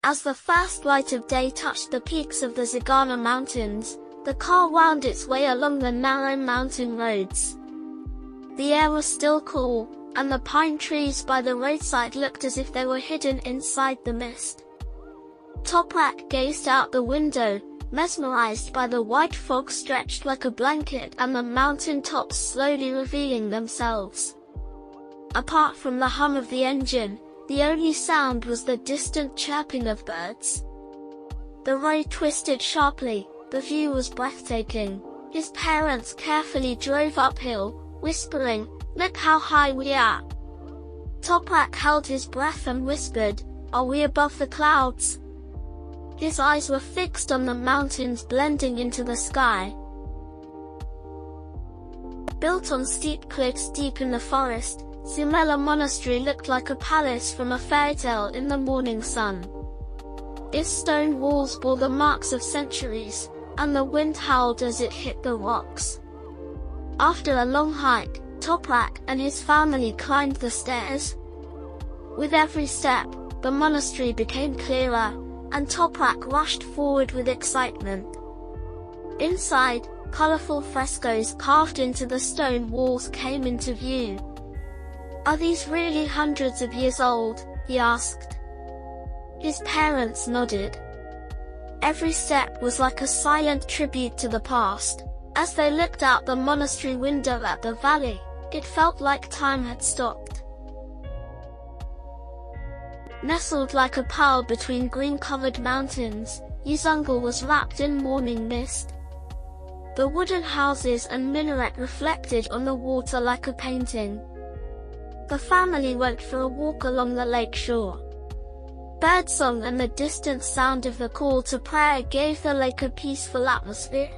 As the first light of day touched the peaks of the Zagana Mountains, the car wound its way along the narrow mountain roads. The air was still cool, and the pine trees by the roadside looked as if they were hidden inside the mist. Toprak gazed out the window, mesmerized by the white fog stretched like a blanket and the mountain tops slowly revealing themselves. Apart from the hum of the engine, the only sound was the distant chirping of birds. The road twisted sharply, the view was breathtaking. His parents carefully drove uphill, whispering, "Look how high we are." Toprak held his breath and whispered, "Are we above the clouds?" His eyes were fixed on the mountains blending into the sky. Built on steep cliffs deep in the forest, Zimela Monastery looked like a palace from a fairy tale in the morning sun. Its stone walls bore the marks of centuries, and the wind howled as it hit the rocks. After a long hike, Toprak and his family climbed the stairs. With every step, the monastery became clearer, and Toprak rushed forward with excitement. Inside, colorful frescoes carved into the stone walls came into view. "Are these really hundreds of years old?" he asked. His parents nodded. Every step was like a silent tribute to the past. As they looked out the monastery window at the valley, it felt like time had stopped. Nestled like a pearl between green-covered mountains, Yuzungal was wrapped in morning mist. The wooden houses and minaret reflected on the water like a painting. The family went for a walk along the lake shore. Birdsong and the distant sound of the call to prayer gave the lake a peaceful atmosphere.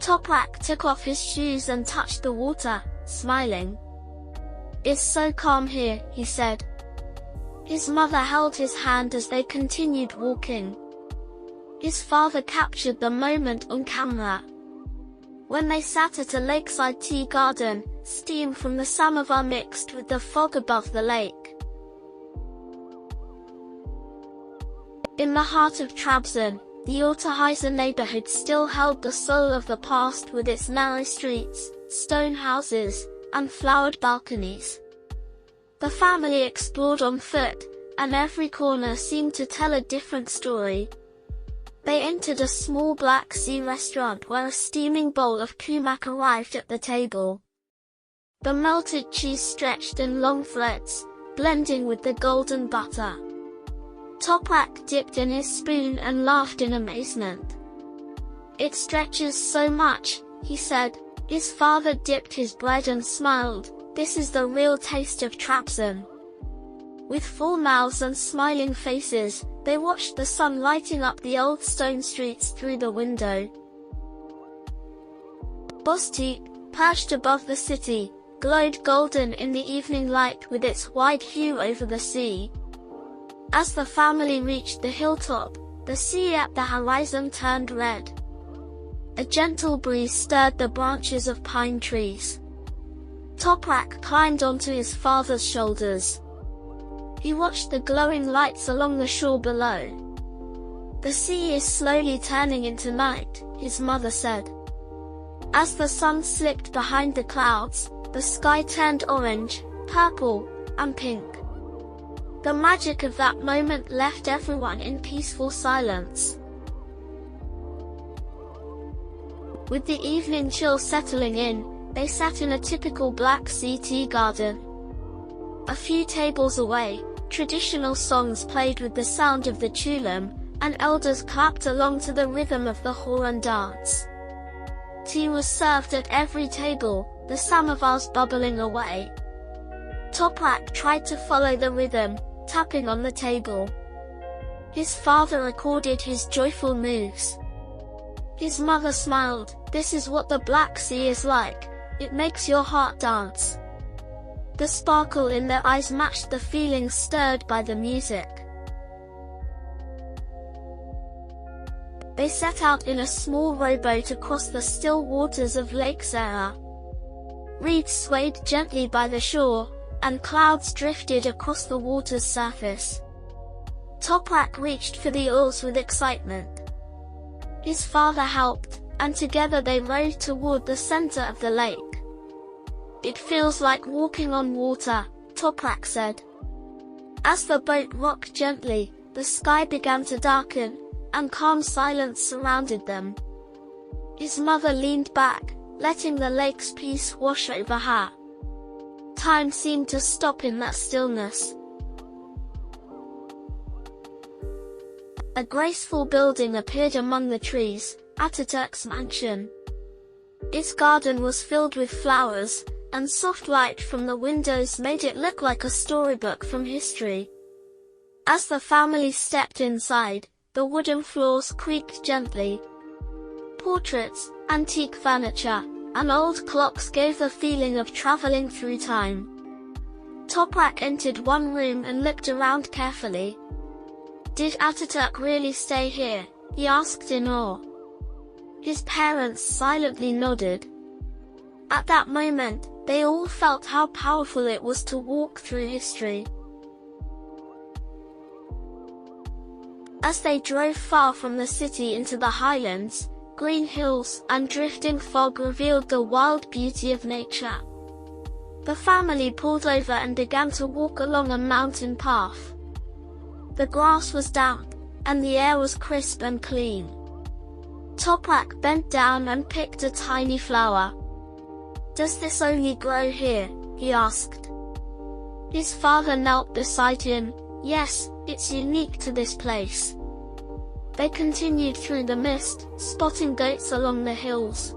Toprak took off his shoes and touched the water, smiling. "It's so calm here," he said. His mother held his hand as they continued walking. His father captured the moment on camera. When they sat at a lakeside tea garden, steam from the samovar mixed with the fog above the lake. In the heart of Trabzon, the Ortahiza neighborhood still held the soul of the past with its narrow streets, stone houses, and flowered balconies. The family explored on foot, and every corner seemed to tell a different story. They entered a small Black Sea restaurant where a steaming bowl of kumak arrived at the table. The melted cheese stretched in long threads, blending with the golden butter. Toprak dipped in his spoon and laughed in amazement. "It stretches so much," he said. His father dipped his bread and smiled. "This is the real taste of Trabzon." With full mouths and smiling faces, they watched the sun lighting up the old stone streets through the window. Boztepe, perched above the city, glowed golden in the evening light with its wide view over the sea. As the family reached the hilltop, the sea at the horizon turned red. A gentle breeze stirred the branches of pine trees. Toprak climbed onto his father's shoulders. He watched the glowing lights along the shore below. "The sea is slowly turning into night," his mother said. As the sun slipped behind the clouds, the sky turned orange, purple, and pink. The magic of that moment left everyone in peaceful silence. With the evening chill settling in, they sat in a typical Black Sea tea garden. A few tables away, traditional songs played with the sound of the chulum, and elders clapped along to the rhythm of the Horan dance. Tea was served at every table, the samovars bubbling away. Toprak tried to follow the rhythm, tapping on the table. His father recorded his joyful moves. His mother smiled. "This is what the Black Sea is like. It makes your heart dance." The sparkle in their eyes matched the feelings stirred by the music. They set out in a small rowboat across the still waters of Lake Zara. Reeds swayed gently by the shore, and clouds drifted across the water's surface. Toprak reached for the oars with excitement. His father helped, and together they rowed toward the center of the lake. "It feels like walking on water," Toprak said. As the boat rocked gently, the sky began to darken, and calm silence surrounded them. His mother leaned back, letting the lake's peace wash over her. Time seemed to stop in that stillness. A graceful building appeared among the trees, Ataturk's mansion. Its garden was filled with flowers, and soft light from the windows made it look like a storybook from history. As the family stepped inside, the wooden floors creaked gently. Portraits, antique furniture, and old clocks gave the feeling of traveling through time. Toprak entered one room and looked around carefully. "Did Ataturk really stay here?" he asked in awe. His parents silently nodded. At that moment, they all felt how powerful it was to walk through history. As they drove far from the city into the highlands, green hills and drifting fog revealed the wild beauty of nature. The family pulled over and began to walk along a mountain path. The grass was damp, and the air was crisp and clean. Toprak bent down and picked a tiny flower. "Does this only grow here?" he asked. His father knelt beside him. "Yes, it's unique to this place." They continued through the mist, spotting goats along the hills.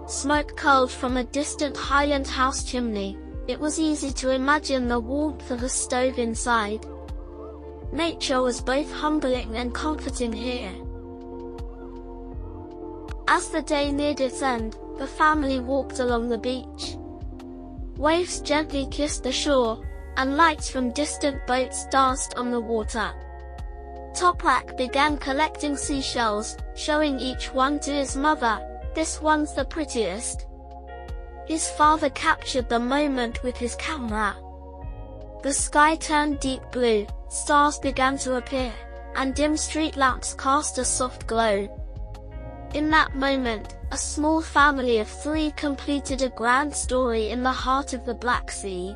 Smoke curled from a distant Highland house chimney. It was easy to imagine the warmth of a stove inside. Nature was both humbling and comforting here. As the day neared its end, the family walked along the beach. Waves gently kissed the shore, and lights from distant boats danced on the water. Toprak began collecting seashells, showing each one to his mother. "This one's the prettiest." His father captured the moment with his camera. The sky turned deep blue, stars began to appear, and dim street lamps cast a soft glow. In that moment, a small family of 3 completed a grand story in the heart of the Black Sea.